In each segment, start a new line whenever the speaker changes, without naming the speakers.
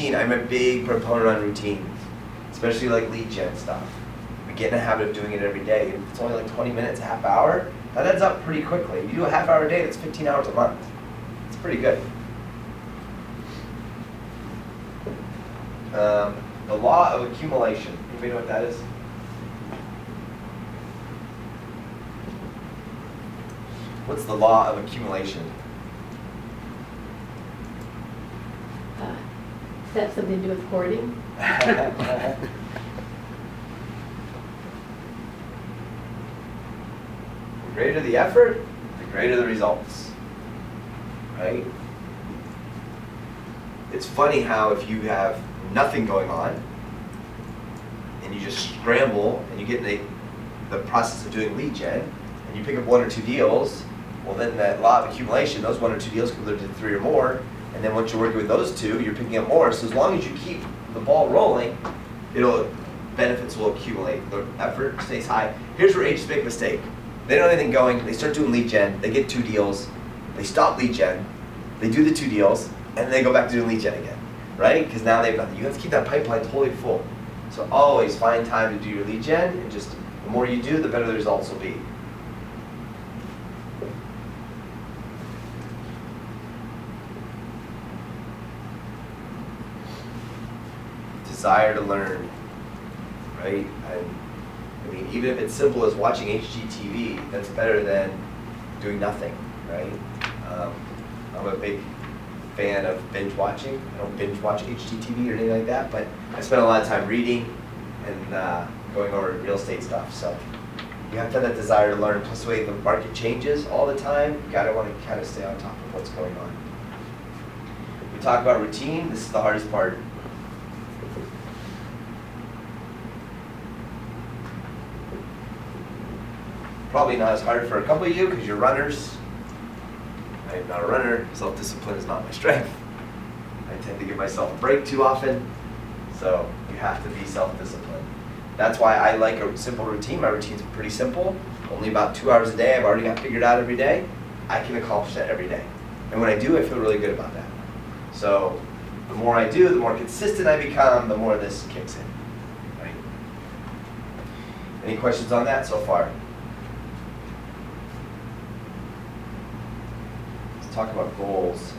routine, I'm a big proponent on routine, especially like lead gen stuff. We get in a habit of doing it every day. If it's only like 20 minutes, a half hour, that adds up pretty quickly. If you do a half hour a day, that's 15 hours a month. It's pretty good. The law of accumulation. Anybody know what that is? What's the law of accumulation?
Does that have something to do with hoarding?
The greater the effort, the greater the results. Right? It's funny how if you have nothing going on and you just scramble and you get in the process of doing lead gen and you pick up 1 or 2 deals, well then that law of accumulation, those 1 or 2 deals can lead to 3 or more, and then once you're working with those 2, you're picking up more. So as long as you keep the ball rolling, benefits will accumulate. The effort stays high. Here's where agents make a mistake. They don't have anything going, they start doing lead gen, they get 2 deals, they stop lead gen, they do the 2 deals, and then they go back to doing lead gen again, right? Because now they have nothing. You have to keep that pipeline totally full. So always find time to do your lead gen, and just the more you do, the better the results will be. Desire to learn, right? I mean, even if it's simple as watching HGTV, that's better than doing nothing, right? I'm a big fan of binge watching. I don't binge watch HGTV or anything like that, but I spend a lot of time reading and going over real estate stuff. So you have to have that desire to learn. Plus the way the market changes all the time, you gotta want to kind of stay on top of what's going on. We talk about routine. This is the hardest part. Probably not as hard for a couple of you because you're runners. I am not a runner. Self-discipline is not my strength. I tend to give myself a break too often. So you have to be self-disciplined. That's why I like a simple routine. My routine's pretty simple. Only about 2 hours a day. I've already got figured out every day. I can accomplish that every day. And when I do, I feel really good about that. So the more I do, the more consistent I become, the more this kicks in. Right? Any questions on that so far? Talk about goals.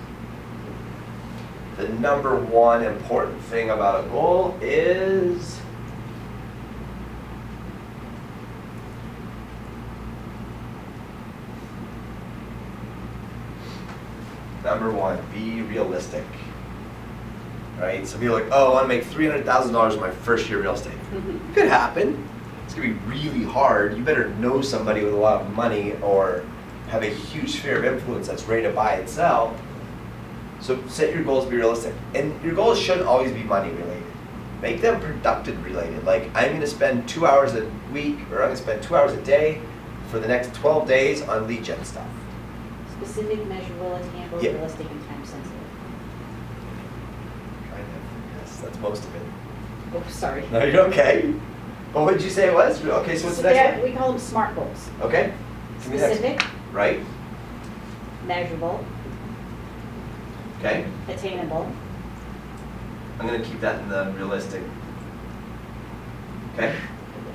The number one important thing about a goal is number one, be realistic. Right? Some people are like, oh, I want to make $300,000 in my first year of real estate. It could happen. It's going to be really hard. You better know somebody with a lot of money or have a huge sphere of influence that's ready to buy and sell. So set your goals, be realistic. And your goals shouldn't always be money related. Make them productive related. Like, I'm going to spend 2 hours a week, or I'm going to spend 2 hours a day for the next 12 days on lead gen stuff.
Specific, measurable, attainable,
Yeah.
realistic, and time sensitive.
Kind of, yes, that's most of it.
Oh, sorry.
No, you're okay. But what did you say it was? Okay, so what's the next one?
We call them SMART goals.
Okay. Give me the next one.
Specific,
Right?
measurable,
Okay.
attainable,
I'm going to keep that in the realistic. Okay.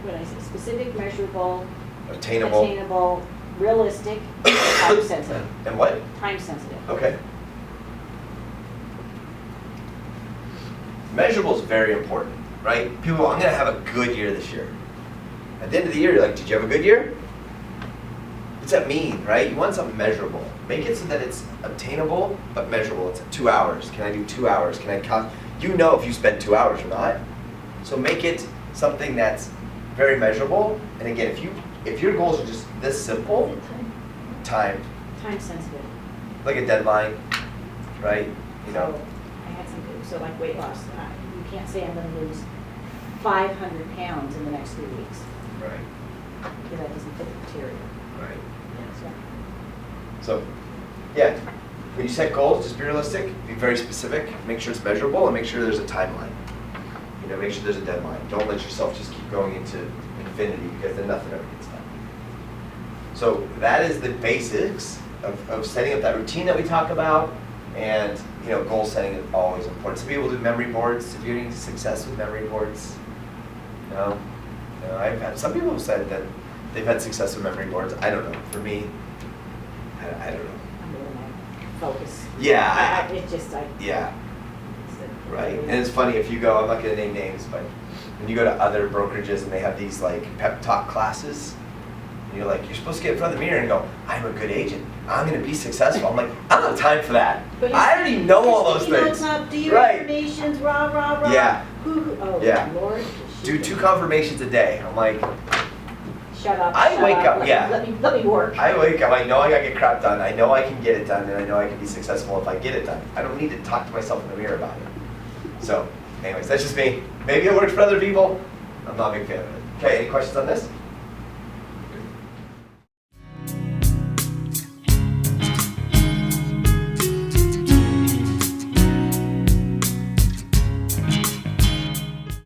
what did I say? Specific, measurable,
Attainable.
realistic, time sensitive.
And what?
Time sensitive.
Okay. Measurable is very important, right? People, I'm going to have a good year this year. At the end of the year, you're like, did you have a good year? What's that mean, right? You want something measurable. Make it so that it's obtainable, but measurable. It's 2 hours. Can I do 2 hours? Can I count? You know if you spend 2 hours or not. So make it something that's very measurable. And again, if your goals are just this simple, time,
Time sensitive.
like a deadline, right? You know.
So I had some, so like weight loss, you can't say I'm gonna lose 500 pounds in the next 3 weeks,
Right.
because that doesn't fit the criteria.
Right.
So,
So, yeah, when you set goals, just be realistic, be very specific, make sure it's measurable, and make sure there's a timeline. You know, make sure there's a deadline. Don't let yourself just keep going into infinity, because then nothing ever gets done. So that is the basics of setting up that routine that we talk about. And, you know, goal setting is always important. Some people do memory boards. If you're having success with memory boards, no. No, I've had, some people have said that they've had success with memory boards. I don't know. For me, I don't know.
I'm really my focus.
Yeah.
It just,
Yeah, right. And it's funny, if you go, I'm not gonna name names, but when you go to other brokerages and they have these like pep talk classes, and you're like, you're supposed to get in front of the mirror and go, I'm a good agent. I'm gonna be successful. I'm like, I don't have time for that.
But
I already know all those
You're
things.
sticking notes up, do your
Right.
affirmations, rah, rah, rah.
Yeah.
Oh,
Yeah.
Lord.
Do 2 confirmations a day. I'm like,
Shut up.
I
shut
wake up,
let-
yeah.
Let me work.
I wake up, I know I gotta get crap done. I know I can get it done, and I know I can be successful if I get it done. I don't need to talk to myself in the mirror about it. So, anyways, that's just me. Maybe it works for other people. I'm not a big fan of it. Okay, any questions on this?